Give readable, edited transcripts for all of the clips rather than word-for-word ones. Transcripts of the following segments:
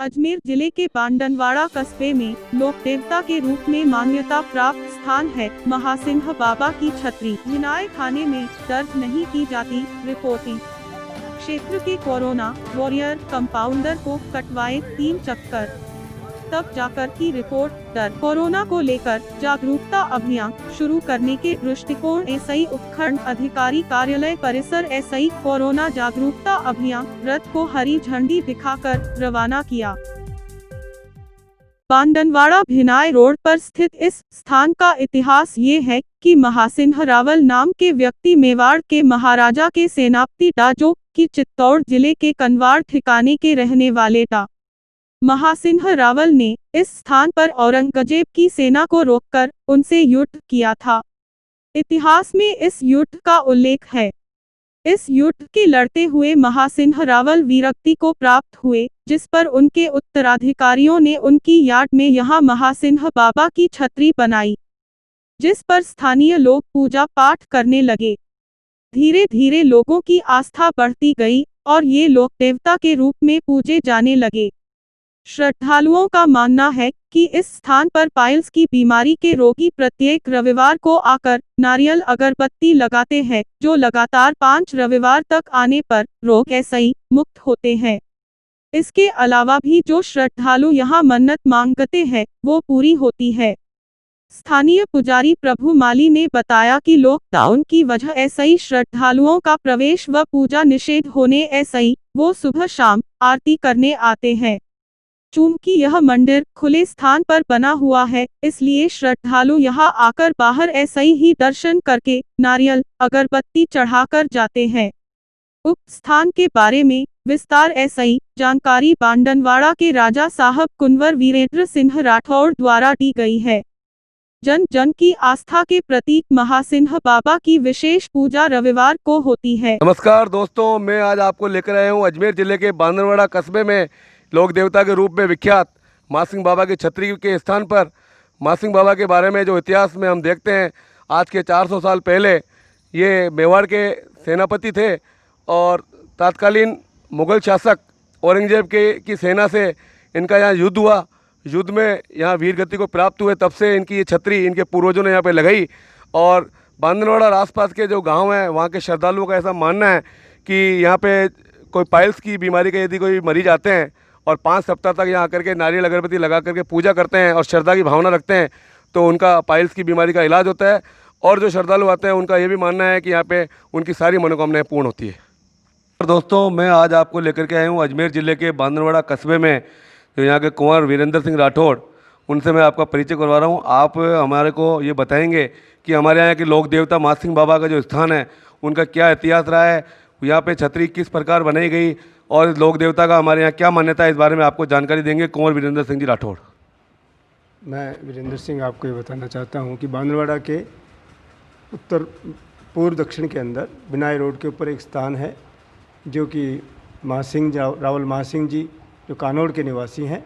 अजमेर जिले के बांडनवाड़ा कस्बे में लोक देवता के रूप में मान्यता प्राप्त स्थान है महासिंह बाबा की छतरी। न्याय खाने में दर्ज नहीं की जाती रिपोर्टिंग। क्षेत्र के कोरोना वॉरियर कंपाउंडर को कटवाए 3 चक्कर, तब जाकर की रिपोर्ट दर्ज। कोरोना को लेकर जागरूकता अभियान शुरू करने के दृष्टिकोण एसआई उपखंड अधिकारी कार्यालय परिसर एसआई कोरोना जागरूकता अभियान रथ को हरी झंडी दिखाकर रवाना किया। बांडनवाड़ा भिनाई रोड पर स्थित इस स्थान का इतिहास ये है कि महासिंह रावल नाम के व्यक्ति मेवाड़ के महाराजा के सेनापति टा, जो कि चित्तौड़ जिले के कनवाड़ ठिकाने के रहने वाले टा। महासिंह रावल ने इस स्थान पर औरंगजेब की सेना को रोककर उनसे युद्ध किया था। इतिहास में इस युद्ध का उल्लेख है। इस युद्ध के लड़ते हुए महासिंह रावल वीरगति को प्राप्त हुए, जिस पर उनके उत्तराधिकारियों ने उनकी याद में यहाँ महासिंह बाबा की छतरी बनाई, जिस पर स्थानीय लोग पूजा पाठ करने लगे। धीरे धीरे लोगों की आस्था बढ़ती गई और ये लोक देवता के रूप में पूजे जाने लगे। श्रद्धालुओं का मानना है कि इस स्थान पर पाइल्स की बीमारी के रोगी प्रत्येक रविवार को आकर नारियल अगरबत्ती लगाते हैं, जो लगातार 5 रविवार तक आने पर रोग ऐसे ही मुक्त होते हैं। इसके अलावा भी जो श्रद्धालु यहाँ मन्नत मांगते हैं वो पूरी होती है। स्थानीय पुजारी प्रभु माली ने बताया कि लॉकडाउन की वजह ऐसे ही श्रद्धालुओं का प्रवेश व पूजा निषेध होने ऐसे ही वो सुबह शाम आरती करने आते हैं। चूंकि यह मंदिर खुले स्थान पर बना हुआ है, इसलिए श्रद्धालु यहाँ आकर बाहर ऐसे ही दर्शन करके नारियल अगरबत्ती चढ़ाकर जाते हैं। उक्त स्थान के बारे में विस्तार ऐसे ही जानकारी बांडनवाड़ा के राजा साहब कुंवर वीरेंद्र सिंह राठौड़ द्वारा दी गई है। जन जन की आस्था के प्रतीक महासिंह बाबा की विशेष पूजा रविवार को होती है। नमस्कार दोस्तों, मैं आज आपको लेकर आया हूँ अजमेर जिले के बांडनवाड़ा कस्बे में लोक देवता के रूप में विख्यात महासिंह बाबा की छतरी के स्थान पर महासिंह बाबा के बारे में जो इतिहास में हम देखते हैं। आज के 400 साल पहले ये मेवाड़ के सेनापति थे और तत्कालीन मुग़ल शासक औरंगजेब की सेना से इनका यहाँ युद्ध हुआ। युद्ध में यहाँ वीर गति को प्राप्त हुए, तब से इनकी ये छतरी इनके पूर्वजों ने यहाँ पे लगाई। और बांडनवाड़ा और आसपास के जो गांव हैं वहाँ के श्रद्धालुओं का ऐसा मानना है कि यहाँ पे कोई पाइल्स की बीमारी के यदि कोई मरीज आते हैं और 5 सप्ताह तक यहाँ आकर के नारियल अगरबत्ती लगा करके पूजा करते हैं और श्रद्धा की भावना रखते हैं, तो उनका पाइल्स की बीमारी का इलाज होता है। और जो श्रद्धालु आते हैं उनका ये भी मानना है कि यहाँ पे उनकी सारी मनोकामनाएं पूर्ण होती है। और दोस्तों, मैं आज आपको लेकर के आया हूँ अजमेर ज़िले के बांडनवाड़ा कस्बे में, जो यहाँ के कुंवर वीरेंद्र सिंह राठौड़, उनसे मैं आपका परिचय करवा रहा हूँ। आप हमारे को ये बताएंगे कि हमारे यहाँ के लोक देवता महासिंह बाबा का जो स्थान है उनका क्या इतिहास रहा है, यहाँ पे छतरी किस प्रकार बनाई गई और लोक देवता का हमारे यहाँ क्या मान्यता है, इस बारे में आपको जानकारी देंगे कुंवर वीरेंद्र सिंह जी राठौड़। मैं वीरेंद्र सिंह आपको ये बताना चाहता हूँ कि बांडनवाड़ा के उत्तर पूर्व दक्षिण के अंदर बिनाई रोड के ऊपर एक स्थान है, जो कि महासिंह रावल महासिंह जी जो कानौड़ के निवासी हैं।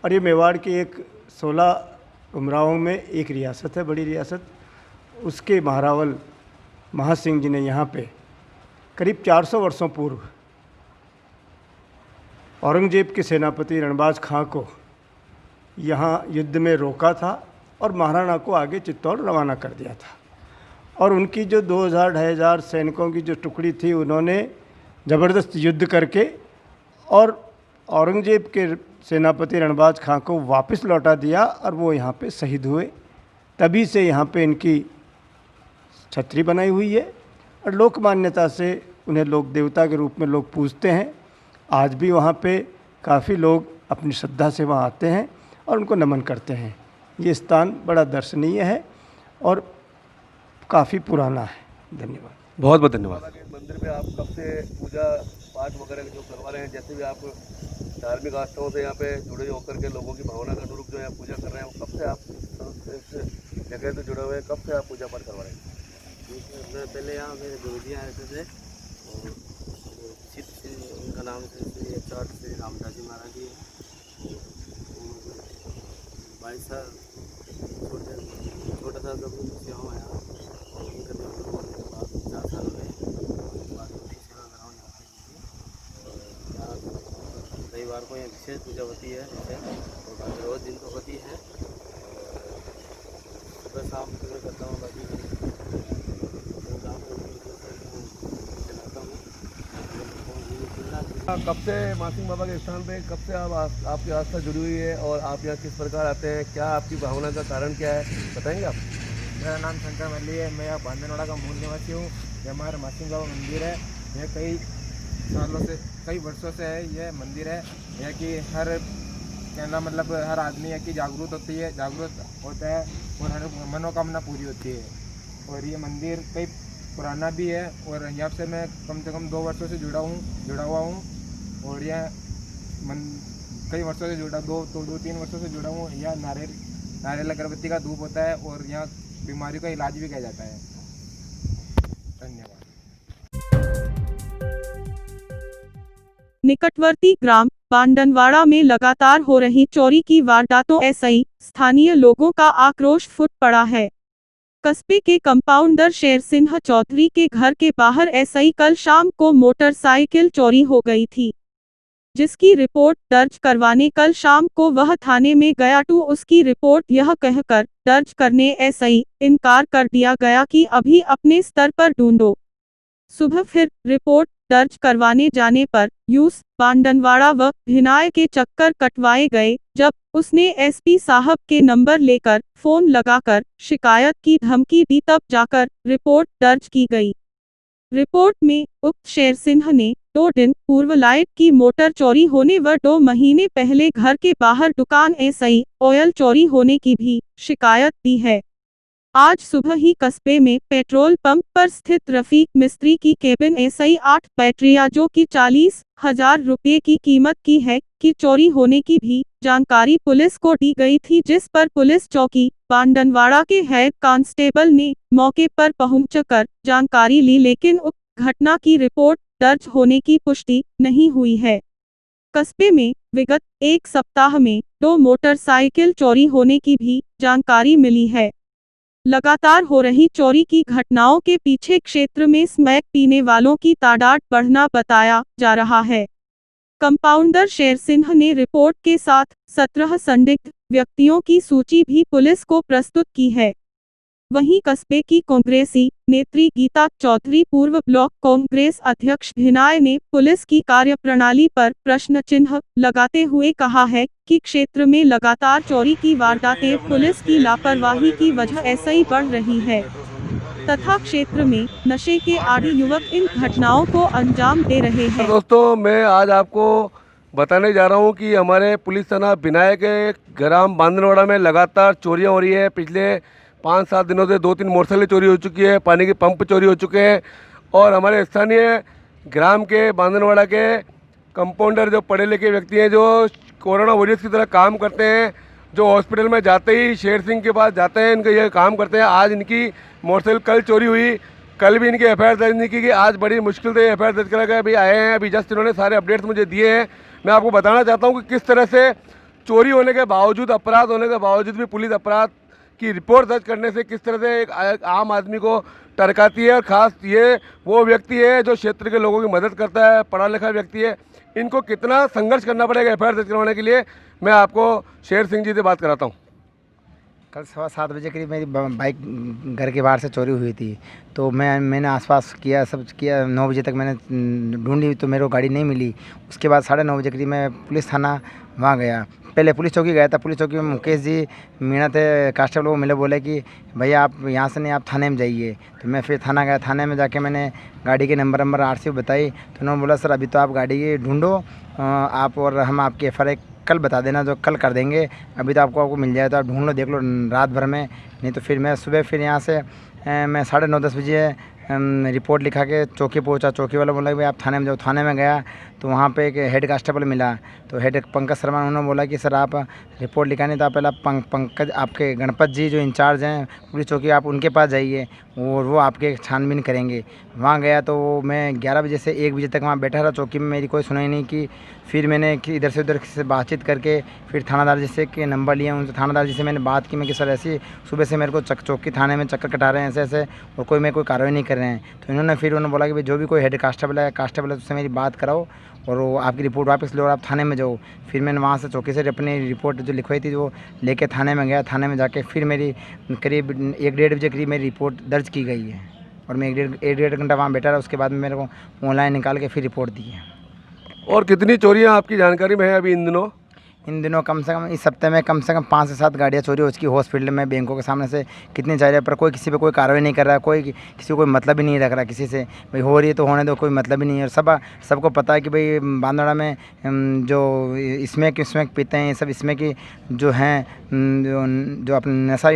और ये मेवाड़ की एक 16 उमरावों में एक रियासत है, बड़ी रियासत। उसके महारावल महासिंह जी ने यहाँ पे करीब 400 वर्षों पूर्व औरंगजेब के सेनापति रणबाज खां को यहाँ युद्ध में रोका था और महाराणा को आगे चित्तौड़ रवाना कर दिया था। और उनकी जो 2000-2500 सैनिकों की जो टुकड़ी थी, उन्होंने ज़बरदस्त युद्ध करके और औरंगजेब के सेनापति रणबाज खां को वापस लौटा दिया और वो यहाँ पे शहीद हुए। तभी से यहाँ पे इनकी छतरी बनाई हुई है और लोक मान्यता से उन्हें लोक देवता के रूप में लोग पूजते हैं। आज भी वहाँ पे काफ़ी लोग अपनी श्रद्धा से वहाँ आते हैं और उनको नमन करते हैं। ये स्थान बड़ा दर्शनीय है और काफ़ी पुराना है। धन्यवाद, बहुत बहुत धन्यवाद। मंदिर पे आप कब से पूजा पाठ वगैरह जो करवा रहे हैं, जैसे भी आप धार्मिक आस्थाओं से यहाँ पे जुड़े होकर के लोगों की भावना के अनुरूप जो यहाँ पूजा कर रहे हैं, वो कब से आप जगह से जुड़े हुए हैं, कब से आप पूजा पाठ करवा रहे हैं? मैं पहले यहाँ मेरे गुरुजी आए थे और चित से उनका नाम से 108 से रामदास जी महाराज जी है। 22 साल छोटा सा जब सेवा में आया और उनका देवता होने के बाद 4 साल हो गए। उसके बाद उनकी सेवा कराऊँ यहाँ रविवार को यहाँ विशेष पूजा होती है और बाकी रोज दिन तो होती है। सुबह शाम पूजा करता हूँ, बाकी कब से मासिंह बाबा के स्थान पे कब से आपकी आस्था जुड़ी हुई है और आप यहाँ किस प्रकार आते हैं, क्या आपकी भावना का कारण क्या है, बताएंगे आप? मेरा नाम शंकर मल्ली है। मैं यहाँ बांधनवाड़ा का मूल निवासी हूँ। ये हमारा मासिंह बाबा मंदिर है। यह कई वर्षों से है यह मंदिर है। यह कि हर कहना मतलब हर आदमी है कि जागरूक होता है और हर मनोकामना पूरी होती है। और ये मंदिर कई पुराना भी है और यहाँ से मैं कम से कम 2 वर्षों से जुड़ा हुआ हूँ और यह कई वर्षों से जुड़ा 2-3 वर्षों से जुड़ा हूँ। यह नारियल अगरबत्ती का धूप होता है और यहाँ बीमारियों का इलाज भी किया जाता है। धन्यवाद। निकटवर्ती ग्राम बांडनवाड़ा में लगातार हो रही चोरी की वारदातों ऐसे स्थानीय लोगों का आक्रोश फूट पड़ा है। कस्बे के कंपाउंडर शेर सिंह चौधरी के घर के बाहर ऐसे कल शाम को मोटरसाइकिल चोरी हो गई थी, जिसकी रिपोर्ट दर्ज करवाने कल शाम को वह थाने में गया तो उसकी रिपोर्ट यह कहकर दर्ज करने ऐसे ही इनकार कर दिया गया कि अभी अपने स्तर पर ढूंढो। सुबह फिर रिपोर्ट दर्ज करवाने जाने पर यूस बांडनवाड़ा व भिनाय के चक्कर कटवाए गए, जब उसने एसपी साहब के नंबर लेकर फोन लगाकर शिकायत की धमकी दी तब जाकर रिपोर्ट दर्ज की गई। रिपोर्ट में उक्त शेर सिंह ने 2 दिन पूर्व लाइट की मोटर चोरी होने व 2 महीने पहले घर के बाहर दुकान एसआई ऑयल चोरी होने की भी शिकायत दी है। आज सुबह ही कस्बे में पेट्रोल पंप पर स्थित रफीक मिस्त्री की केबिन एसआई 8 बैटरिया जो कि 40,000 रुपये की कीमत की है कि चोरी होने की भी जानकारी पुलिस को दी गई थी, जिस पर पुलिस चौकी बांडनवाड़ा के हेड कांस्टेबल ने मौके पर पहुंचकर जानकारी ली, लेकिन उक्त घटना की रिपोर्ट दर्ज होने की पुष्टि नहीं हुई है। कस्बे में विगत 1 सप्ताह में 2 मोटरसाइकिल चोरी होने की भी जानकारी मिली है। लगातार हो रही चोरी की घटनाओं के पीछे क्षेत्र में स्मैक पीने वालों की तादाद बढ़ना बताया जा रहा है। कंपाउंडर शेर सिंह ने रिपोर्ट के साथ 17 संदिग्ध व्यक्तियों की सूची भी पुलिस को प्रस्तुत की है। वहीं कस्बे की कांग्रेसी नेत्री गीता चौधरी पूर्व ब्लॉक कांग्रेस अध्यक्ष भिनाय ने पुलिस की कार्यप्रणाली पर प्रश्न चिन्ह लगाते हुए कहा है कि क्षेत्र में लगातार चोरी की वारदातें पुलिस की लापरवाही की वजह ऐसे ही बढ़ रही है तथा क्षेत्र में नशे के आदी युवक इन घटनाओं को अंजाम दे रहे हैं। दोस्तों, मैं आज आपको बताने जा रहा हूं कि हमारे पुलिस थाना भिनाय के ग्राम बांधनवाड़ा में लगातार चोरियां हो रही है। पिछले 5-7 दिनों से 2-3 मोटरसाइकिल चोरी हो चुकी है, पानी के पंप चोरी हो चुके हैं और हमारे स्थानीय ग्राम के बांधनवाड़ा के कंपाउंडर जो पढ़े लिखे व्यक्ति हैं, जो कोरोना वॉरियर्स की तरह काम करते हैं, जो हॉस्पिटल में जाते ही शेर सिंह के पास जाते हैं, इनके ये काम करते हैं। आज इनकी मोटरसाइकिल कल चोरी हुई, कल भी इनकी एफआईआर दर्ज नहीं की गई। आज बड़ी मुश्किल से एफआईआर दर्ज करा गया। अभी आए हैं, अभी जस्ट इन्होंने सारे अपडेट्स मुझे दिए हैं। मैं आपको बताना चाहता हूँ कि किस तरह से चोरी होने के बावजूद, अपराध होने के बावजूद भी पुलिस अपराध की रिपोर्ट दर्ज करने से किस तरह से एक आम आदमी को टरकाती है। और ख़ास ये वो व्यक्ति है जो क्षेत्र के लोगों की मदद करता है, पढ़ा लिखा व्यक्ति है। इनको कितना संघर्ष करना पड़ेगा एफआईआर दर्ज करवाने के लिए, मैं आपको शेर सिंह जी से बात कराता हूँ। कल 7:15 बजे करीब मेरी बाइक घर के बाहर से चोरी हुई थी, तो मैंने आसपास किया, सब किया। 9 बजे तक मैंने ढूंढी तो मेरे को गाड़ी नहीं मिली। उसके बाद 9:30 बजे करीब मैं पुलिस थाना वहाँ गया। पहले पुलिस चौकी गया था। पुलिस चौकी में मुकेश जी मीणा थे, कांस्टेबल वो मिले, बोले कि भैया आप यहाँ से नहीं, आप थाने में जाइए। तो मैं फिर थाना गया। थाने में जाके मैंने गाड़ी के नंबर आरसी बताई, तो उन्होंने बोला सर अभी तो आप गाड़ी ढूंढो आप, और हम आपकी एफआईआर कल बता देना, जो कल कर देंगे। अभी तो आपको मिल जाए तो आप ढूंढ लो, देख लो रात भर में, नहीं तो फिर मैं सुबह फिर यहाँ से मैं 9:30-10 बजे रिपोर्ट लिखा के चौकी पहुँचा। चौकी वाला बोला कि भाई आप थाने में जाओ। थाने में गया तो वहाँ पे एक हेड कांस्टेबल मिला, तो हेड पंकज शर्मा, उन्होंने बोला कि सर आप रिपोर्ट लिखाने तो आप पहले पंकज आपके गणपत जी जो इंचार्ज हैं पुलिस चौकी, आप उनके पास जाइए और वो आपके छानबीन करेंगे। वहाँ गया तो मैं 11 बजे से 1 बजे तक वहाँ बैठा रहा चौकी में, मेरी कोई सुनाई नहीं की। फिर मैंने इधर से उधर से बातचीत करके फिर थानादार जी से के नंबर लिया, उनसे थानादार जी से मैंने बात की, मैं कि सर ऐसी सुबह से मेरे को चौकी थाने में चक्कर कटा रहे हैं ऐसे ऐसे और कोई कार्रवाई नहीं कर रहे हैं। तो उन्होंने बोला कि भाई जो भी कोई हेड कांस्टेबल है उससे मेरी बात कराओ और वो आपकी रिपोर्ट वापस लो और आप थाने में जाओ। फिर मैंने वहाँ से चौकी से अपनी रिपोर्ट जो लिखवाई थी वो लेके थाने में गया। थाने में जाके फिर मेरी करीब 1-1.5 बजे करीब मेरी रिपोर्ट दर्ज की गई है और मैं 1-1.5 घंटा वहाँ बैठा रहा। उसके बाद में मेरे को ऑनलाइन निकाल के फिर रिपोर्ट दी है। और कितनी चोरियां आपकी जानकारी में है अभी इन दिनों? कम से कम इस हफ्ते में कम से कम 5 से 7 गाड़ियाँ चोरी हो चुकी हॉस्पिटल में, बैंकों के सामने से कितनी जा रही है, पर कोई किसी पे कोई कार्रवाई नहीं कर रहा है, कोई किसी को कोई मतलब ही नहीं रख रहा किसी से। भाई हो रही है तो होने दो, कोई मतलब ही नहीं है। और सबको पता है कि भाई बांदवाड़ा में जो इसमें पीते हैं, ये सब इसमें की जो हैं जो अपने नशा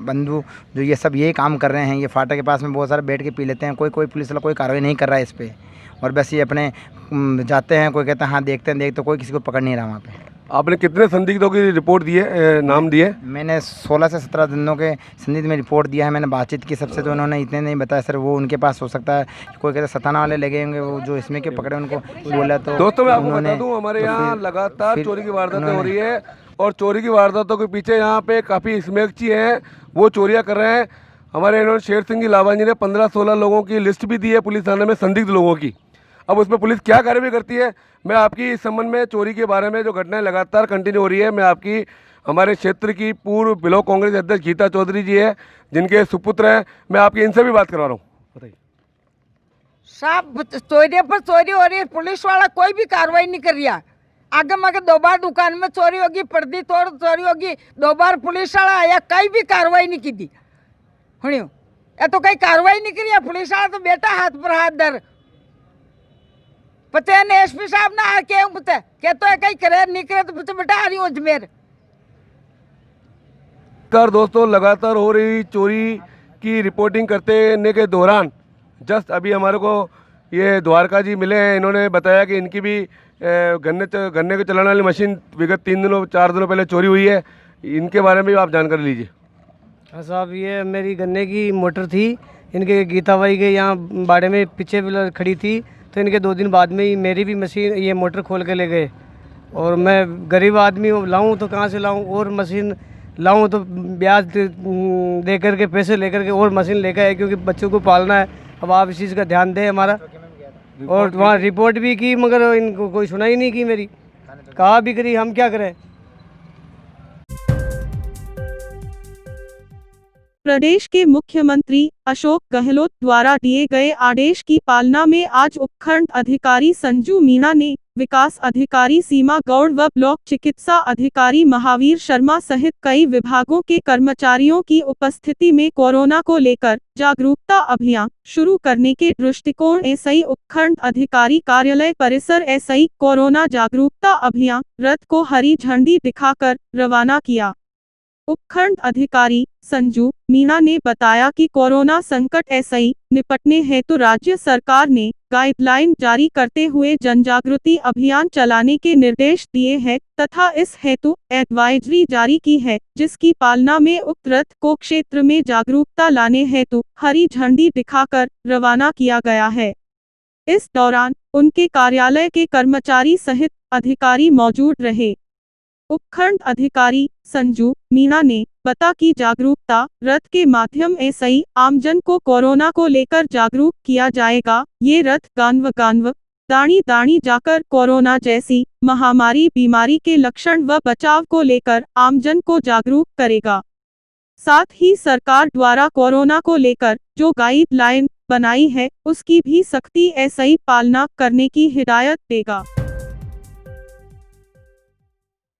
बंधु जो ये सब यही काम कर रहे हैं। ये फाटक के पास में बहुत सारे बैठ के पी लेते हैं, कोई पुलिस वाला कोई कार्रवाई नहीं कर रहा है इस पर। और बस ये अपने जाते हैं, कोई कहता है हाँ देखते हैं, तो कोई किसी को पकड़ नहीं रहा वहाँ पे। आपने कितने संदिग्धों की रिपोर्ट दी है, नाम दिए? मैंने 16 से 17 दिनों के संदिग्ध में रिपोर्ट दिया है। मैंने बातचीत की सबसे, तो उन्होंने इतने नहीं बताया सर, वो उनके पास हो सकता है कोई कहता है सताना वाले लगे होंगे, वो जो इसमें के पकड़े उनको बोला। तो दोस्तों मैं आपको बता दूं हमारे यहाँ लगातार चोरी की वारदातें हो रही है और चोरी की वारदातों के पीछे यहाँ पे काफ़ी स्मैकची हैं, वो चोरियाँ कर रहे हैं। हमारे इन्होंने शेर सिंह की लावा जी ने 15-16 लोगों की लिस्ट भी दी है पुलिस थाने में, संदिग्ध लोगों की। अब उसमें पुलिस क्या कार्रवाई करती है, मैं आपकी इस संबंध में चोरी के बारे में जो घटनाएं लगातार कंटिन्यू हो रही है, मैं आपकी हमारे क्षेत्र की पूर्व ब्लॉक कांग्रेस अध्यक्ष गीता चौधरी जी है, जिनके सुपुत्र हैं, मैं आपकी इनसे भी बात करवा रहा हूँ। बताइए साहब, चोरी पर चोरी हो रही है, पुलिस वाला कोई भी कार्रवाई नहीं कर रहा। आगे मगे 2 बार दुकान में चोरी होगी, पर्दी तोड़ चोरी होगी, 2 बार पुलिस वाला आया, कहीं भी कार्रवाई नहीं की थी। सुनियो, ये तो कहीं कार्रवाई नहीं करी, पुलिस वाला तो बेटा हाथ पर हाथ धर पता है। एसपी साहब ना आ के पता कहते है कहीं करे नहीं करे, तो पता बेटा आ रही हूँ अजमेर। दोस्तों लगातार हो रही चोरी की रिपोर्टिंग करने के दौरान जस्ट अभी हमारे को ये द्वारका जी मिले हैं। इन्होंने बताया कि इनकी भी गन्ने के चलाने वाली मशीन विगत 3-4 दिनों पहले चोरी हुई है। इनके बारे में भी आप जानकारी लीजिए। हाँ साहब, ये मेरी गन्ने की मोटर थी, इनके गीता भाई के यहाँ बाड़े में पीछे खड़ी थी, तो इनके 2 दिन बाद में ही मेरी भी मशीन ये मोटर खोल के ले गए। और मैं गरीब आदमी लाऊं तो कहाँ से लाऊं, और मशीन लाऊं तो ब्याज दे करके पैसे लेकर के और मशीन लेकर आए, क्योंकि बच्चों को पालना है। अब आप इस चीज़ का ध्यान दें हमारा। और वहाँ रिपोर्ट भी की मगर इनको कोई सुनाई नहीं की मेरी, कहा भी करी, हम क्या करें। प्रदेश के मुख्यमंत्री अशोक गहलोत द्वारा दिए गए आदेश की पालना में आज उपखंड अधिकारी संजू मीणा ने विकास अधिकारी सीमा गौड़ व ब्लॉक चिकित्सा अधिकारी महावीर शर्मा सहित कई विभागों के कर्मचारियों की उपस्थिति में कोरोना को लेकर जागरूकता अभियान शुरू करने के दृष्टिकोण एसआई उपखंड अधिकारी कार्यालय परिसर एसआई कोरोना जागरूकता अभियान रथ को हरी झंडी दिखाकर रवाना किया। उपखंड अधिकारी संजू मीणा ने बताया कि कोरोना संकट ऐसे निपटने हेतु राज्य सरकार ने गाइडलाइन जारी करते हुए जनजागृति अभियान चलाने के निर्देश दिए हैं तथा इस हेतु एडवाइजरी जारी की है, जिसकी पालना में उक्त रथ को क्षेत्र में जागरूकता लाने हेतु हरी झंडी दिखाकर रवाना किया गया है। इस दौरान उनके कार्यालय के कर्मचारी सहित अधिकारी मौजूद रहे। उपखंड अधिकारी संजू मीणा ने बता कि जागरूकता रथ के माध्यम से आमजन को कोरोना को लेकर जागरूक किया जाएगा। ये रथ गांव दानी दानी जाकर कोरोना जैसी महामारी बीमारी के लक्षण व बचाव को लेकर आमजन को जागरूक करेगा। साथ ही सरकार द्वारा कोरोना को लेकर जो गाइडलाइन बनाई है उसकी भी सख्ती ऐसे पालना करने की हिदायत देगा।